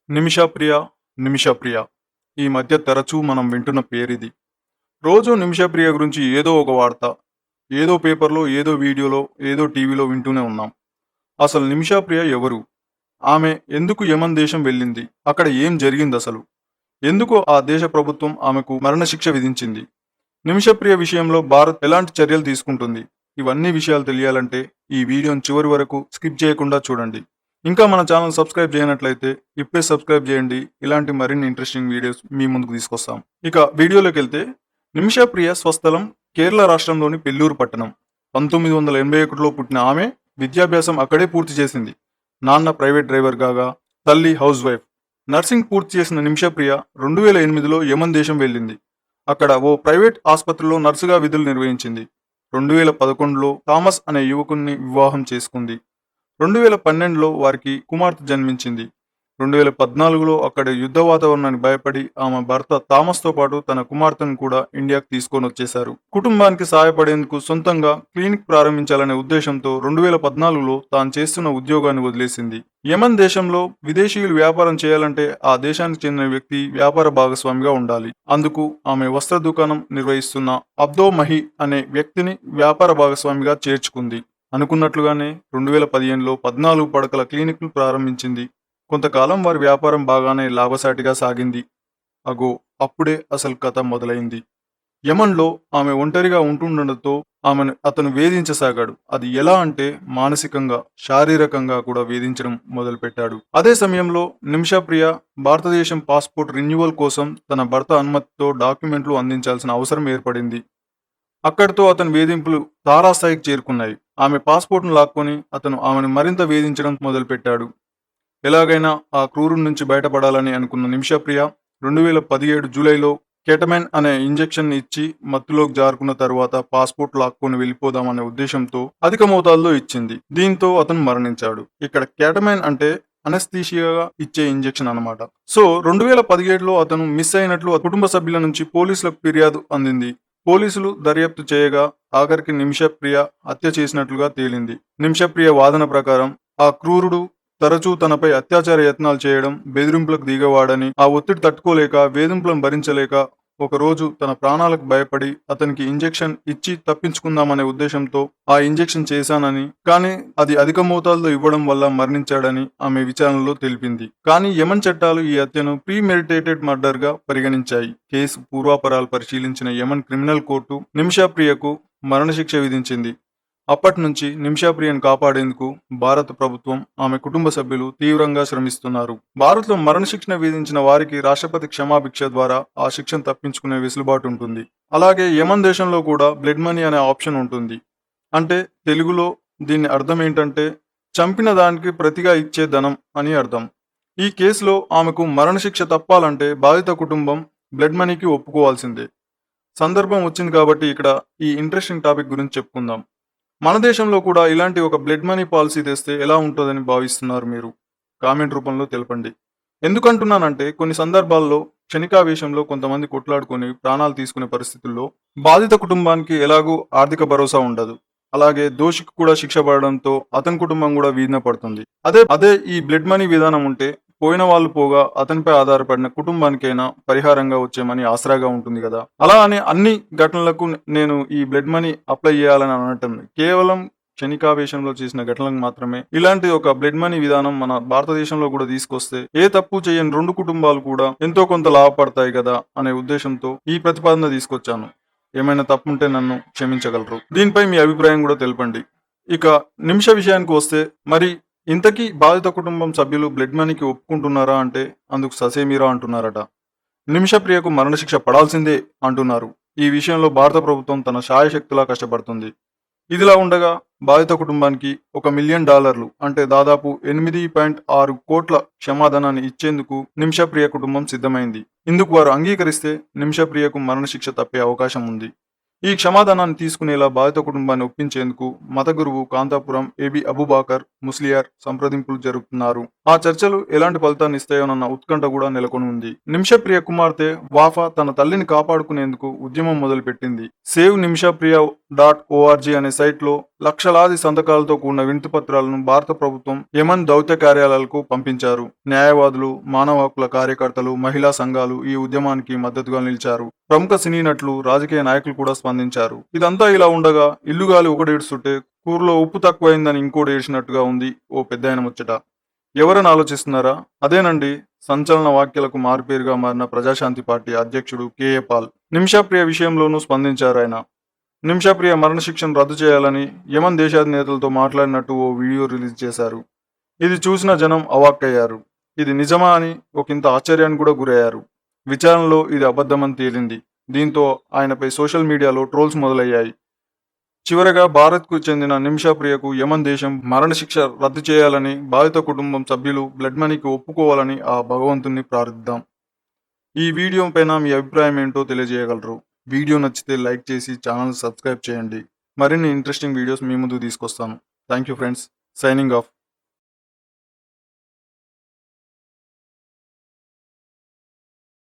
నిమిషప్రియ, నిమిషప్రియ. ఈ మధ్య తరచూ మనం వింటున్న పేరిది. రోజూ నిమిషప్రియ గురించి ఏదో ఒక వార్త, ఏదో పేపర్‌లో, ఏదో వీడియోలో, ఏదో టీవీలో వింటూనే ఉన్నాం. అసలు నిమిషప్రియ ఎవరు? ఆమె ఎందుకు యెమెన్ దేశం వెళ్ళింది? అక్కడ ఏం జరిగిందసలు? ఎందుకు ఆ దేశ ప్రభుత్వం ఆమెకు మరణశిక్ష విధించింది? నిమిషప్రియ విషయంలో భారత్ ఎలాంటి చర్యలు తీసుకుంటుంది? ఇవన్నీ విషయాలు తెలియాలంటే ఈ వీడియోని చివరి వరకు స్కిప్ చేయకుండా చూడండి. ఇంకా మన ఛానల్ సబ్స్క్రైబ్ చేయనట్లయితే ఇప్పుడే సబ్స్క్రైబ్ చేయండి. ఇలాంటి మరిన్ని ఇంట్రెస్టింగ్ వీడియోస్ మీ ముందుకు తీసుకొస్తాం. ఇక వీడియోలోకి వెళ్తే నిమిషప్రియ స్వస్థలం కేరళ రాష్ట్రంలోని పెల్లూరు పట్టణం. 1981లో పుట్టిన ఆమె విద్యాభ్యాసం అక్కడే పూర్తి చేసింది. నాన్న ప్రైవేట్ డ్రైవర్ కాగా తల్లి హౌస్ వైఫ్. నర్సింగ్ పూర్తి చేసిన నిమిషప్రియ 2008లో యెమెన్ దేశం వెళ్ళింది. అక్కడ ఓ ప్రైవేట్ ఆసుపత్రిలో నర్సుగా విధులు నిర్వహించింది. 2011లో థామస్ అనే యువకుణ్ణి వివాహం చేసుకుంది. 2012లో వారికి కుమార్తె జన్మించింది. 2014లో అక్కడి యుద్ధ వాతావరణానికి భయపడి ఆమె భర్త థామస్తో పాటు తన కుమార్తెను కూడా ఇండియాకు తీసుకొని వచ్చేశారు. కుటుంబానికి సహాయపడేందుకు సొంతంగా క్లినిక్ ప్రారంభించాలనే ఉద్దేశంతో 2014లో తాను చేస్తున్న ఉద్యోగాన్ని వదిలేసింది. యెమెన్ దేశంలో విదేశీయులు వ్యాపారం చేయాలంటే ఆ దేశానికి చెందిన వ్యక్తి వ్యాపార భాగస్వామిగా ఉండాలి. అందుకు ఆమె వస్త్ర దుకాణం నిర్వహిస్తున్న అబ్దో మహి అనే వ్యక్తిని వ్యాపార భాగస్వామిగా చేర్చుకుంది. అనుకున్నట్లుగానే 2015లో 14 పడకల క్లినిక్ను ప్రారంభించింది. కొంతకాలం వారి వ్యాపారం బాగానే లాభసాటిగా సాగింది. అగో అప్పుడే అసలు కథ మొదలైంది. యెమెన్లో ఆమె ఒంటరిగా ఉంటుండటంతో ఆమెను అతను వేధించసాగాడు. అది ఎలా అంటే మానసికంగా, శారీరకంగా కూడా వేధించడం మొదలుపెట్టాడు. అదే సమయంలో నిమిషప్రియ భారతదేశం పాస్పోర్ట్ రెన్యువల్ కోసం తన భర్త అనుమతితో డాక్యుమెంట్లు అందించాల్సిన అవసరం ఏర్పడింది. అక్కడితో అతని వేధింపులు తారాస్థాయికి చేరుకున్నాయి. ఆమె పాస్పోర్ట్ను లాక్కొని అతను ఆమెను మరింత వేధించడం మొదలుపెట్టాడు. ఎలాగైనా ఆ క్రూరుడి నుంచి బయటపడాలని అనుకున్న నిమిషప్రియ 2017 జూలైలో కెటమైన్ అనే ఇంజెక్షన్ ఇచ్చి మత్తులోకి జారుకున్న తర్వాత పాస్పోర్ట్ లాక్కొని వెళ్ళిపోదామనే ఉద్దేశంతో అధిక మోతాదులో ఇచ్చింది. దీంతో అతను మరణించాడు. ఇక్కడ కెటమైన్ అంటే అనస్థీషియాగా ఇచ్చే ఇంజెక్షన్ అన్నమాట. సో 2017లో అతను మిస్ అయినట్లు కుటుంబ సభ్యుల నుంచి పోలీసులకు ఫిర్యాదు అందింది. పోలీసులు దర్యాప్తు చేయగా ఆఖరికి నిమిషప్రియ హత్య చేసినట్లుగా తేలింది. నిమిషప్రియ వాదన ప్రకారం ఆ క్రూరుడు తరచూ తనపై అత్యాచార యత్నాలు చేయడం, బెదిరింపులకు దిగేవాడని, ఆ ఒత్తిడి తట్టుకోలేక, వేధింపులను భరించలేక ఒకరోజు తన ప్రాణాలకు భయపడి అతనికి ఇంజెక్షన్ ఇచ్చి తప్పించుకుందామనే ఉద్దేశంతో ఆ ఇంజెక్షన్ చేశానని, కానీ అది అధిక మోతాదులో ఇవ్వడం వల్ల మరణించాడని ఆమె విచారణలో తెలిపింది. కానీ యెమెన్ చట్టాలు ఈ హత్యను ప్రీమెడిటేటెడ్ మర్డర్ గా పరిగణించాయి. కేసు పూర్వాపరాలు పరిశీలించిన యెమెన్ క్రిమినల్ కోర్టు నిమిషప్రియకు మరణశిక్ష విధించింది. అప్పటి నుంచి నిమిషప్రియను కాపాడేందుకు భారత ప్రభుత్వం, ఆమె కుటుంబ సభ్యులు తీవ్రంగా శ్రమిస్తున్నారు. భారత్లో మరణశిక్షణ విధించిన వారికి రాష్ట్రపతి క్షమాభిక్ష ద్వారా ఆ శిక్షను తప్పించుకునే వెసులుబాటు ఉంటుంది. అలాగే యెమెన్ దేశంలో కూడా బ్లడ్ మనీ అనే ఆప్షన్ ఉంటుంది. అంటే తెలుగులో దీని అర్థం ఏంటంటే చంపిన దానికి ప్రతిగా ఇచ్చే ధనం అని అర్థం. ఈ కేసులో ఆమెకు మరణశిక్ష తప్పాలంటే బాధిత కుటుంబం బ్లడ్ మనీకి ఒప్పుకోవాల్సిందే. సందర్భం వచ్చింది కాబట్టి ఇక్కడ ఈ ఇంట్రెస్టింగ్ టాపిక్ గురించి చెప్పుకుందాం. మన దేశంలో కూడా ఇలాంటి ఒక బ్లడ్ మనీ పాలసీ తెస్తే ఎలా ఉంటుందని భావిస్తున్నారు మీరు? కామెంట్ రూపంలో తెలపండి. ఎందుకంటున్నానంటే కొన్ని సందర్భాల్లో క్షణికావేశంలో కొంతమంది కొట్లాడుకొని ప్రాణాలు తీసుకునే పరిస్థితుల్లో బాధిత కుటుంబానికి ఎలాగూ ఆర్థిక భరోసా ఉండదు. అలాగే దోషికి కూడా శిక్ష పడడంతో అతని కుటుంబం కూడా వీధిన పడుతుంది. అదే ఈ బ్లడ్ మనీ విధానం ఉంటే పోయిన వాళ్ళు పోగా అతనిపై ఆధారపడిన కుటుంబానికైనా పరిహారంగా వచ్చే మనీ ఆసరాగా ఉంటుంది కదా. అలా అని అన్ని ఘటనలకు నేను ఈ బ్లడ్ మనీ అప్లై చేయాలని అనటం కేవలం క్షణికావేశంలో చేసిన ఘటనలకు మాత్రమే. ఇలాంటి ఒక బ్లడ్ మనీ విధానం మన భారతదేశంలో కూడా తీసుకొస్తే ఏ తప్పు చేయని రెండు కుటుంబాలు కూడా ఎంతో కొంత లాభపడతాయి కదా అనే ఉద్దేశంతో ఈ ప్రతిపాదన తీసుకొచ్చాను. ఏమైనా తప్పుంటే నన్ను క్షమించగలరు. దీనిపై మీ అభిప్రాయం కూడా తెలపండి. ఇక నిమిష విషయానికి వస్తే, మరి ఇంతకీ బాధిత కుటుంబం సభ్యులు బ్లడ్ మనీకి ఒప్పుకుంటున్నారా అంటే అందుకు ససేమిరా అంటున్నారట. నిమిషప్రియకు మరణశిక్ష పడాల్సిందే అంటున్నారు. ఈ విషయంలో భారత ప్రభుత్వం తన శాయశక్తులా కష్టపడుతుంది. ఇదిలా ఉండగా బాధిత కుటుంబానికి $1 మిలియన్ అంటే దాదాపు 8.6 కోట్ల క్షమాధనాన్ని ఇచ్చేందుకు నిమిషప్రియ కుటుంబం సిద్ధమైంది. ఇందుకు వారు అంగీకరిస్తే నిమిషప్రియకు మరణశిక్ష తప్పే అవకాశం ఉంది. ఈ క్షమాదానాన్ని తీసుకునేలా బాధిత కుటుంబాన్ని ఒప్పించేందుకు మత గురువు కాంతాపురం ఏబి అబూబాకర్ ముస్లియార్ సంప్రదింపులు జరుపుతున్నారు. ఆ చర్చలు ఎలాంటి ఫలితాన్ని ఇస్తాయోనన్న ఉత్కంఠ కూడా నెలకొని ఉంది. నిమిషప్రియ కుమార్తె వాఫా తన తల్లిని కాపాడుకునేందుకు ఉద్యమం మొదలుపెట్టింది. సేవ్ నిమిషప్రియ .org అనే సైట్లో లక్షలాది సంతకాలతో కూడిన వినతి పత్రాలను భారత ప్రభుత్వం యమన్ దౌత్య కార్యాలయాలకు పంపించారు. న్యాయవాదులు, మానవ హక్కుల కార్యకర్తలు, మహిళా సంఘాలు ఈ ఉద్యమానికి మద్దతుగా నిలిచారు. ప్రముఖ సినీ నటులు, రాజకీయ నాయకులు కూడా స్పందించారు. ఇదంతా ఇలా ఉండగా ఇల్లుగాలి ఒకటేడుస్తుంటే కూరలో ఉప్పు తక్కువైందని ఇంకోటి ఏడ్చినట్టుగా ఉంది ఓ పెద్దాయన ముచ్చట. ఎవరని ఆలోచిస్తున్నారా? అదేనండి, సంచలన వ్యాఖ్యలకు మారుపేరుగా మారిన ప్రజాశాంతి పార్టీ అధ్యక్షుడు కేఏ పాల్. నిమిషప్రియ విషయంలోనూ స్పందించారు ఆయన. నిమిషప్రియ మరణశిక్షను రద్దు చేయాలని యమన్ దేశాధినేతలతో మాట్లాడినట్టు ఓ వీడియో రిలీజ్ చేశారు. ఇది చూసిన జనం అవాక్కయ్యారు. ఇది నిజమా అని ఒకంత ఆశ్చర్యానికి కూడా గురయ్యారు. విచారణలో ఇది అబద్ధమని తేలింది. దీంతో ఆయనపై సోషల్ మీడియాలో ట్రోల్స్ మొదలయ్యాయి. చివరగా భారత్కు చెందిన నిమిషప్రియకు యమన్ దేశం మరణశిక్ష రద్దు చేయాలని బాధిత కుటుంబం సభ్యులు బ్లడ్ మనీకి ఒప్పుకోవాలని ఆ భగవంతుణ్ణి ప్రార్థిద్దాం. ఈ వీడియో పైన మీ అభిప్రాయం ఏంటో తెలియజేయగలరు. వీడియో నచ్చితే లైక్ చేసి ఛానల్ సబ్స్క్రైబ్ చేయండి. మరిన్ని ఇంట్రెస్టింగ్ వీడియోస్ మీ ముందుకు తీసుకొస్తాను. Thank you friends. Signing off.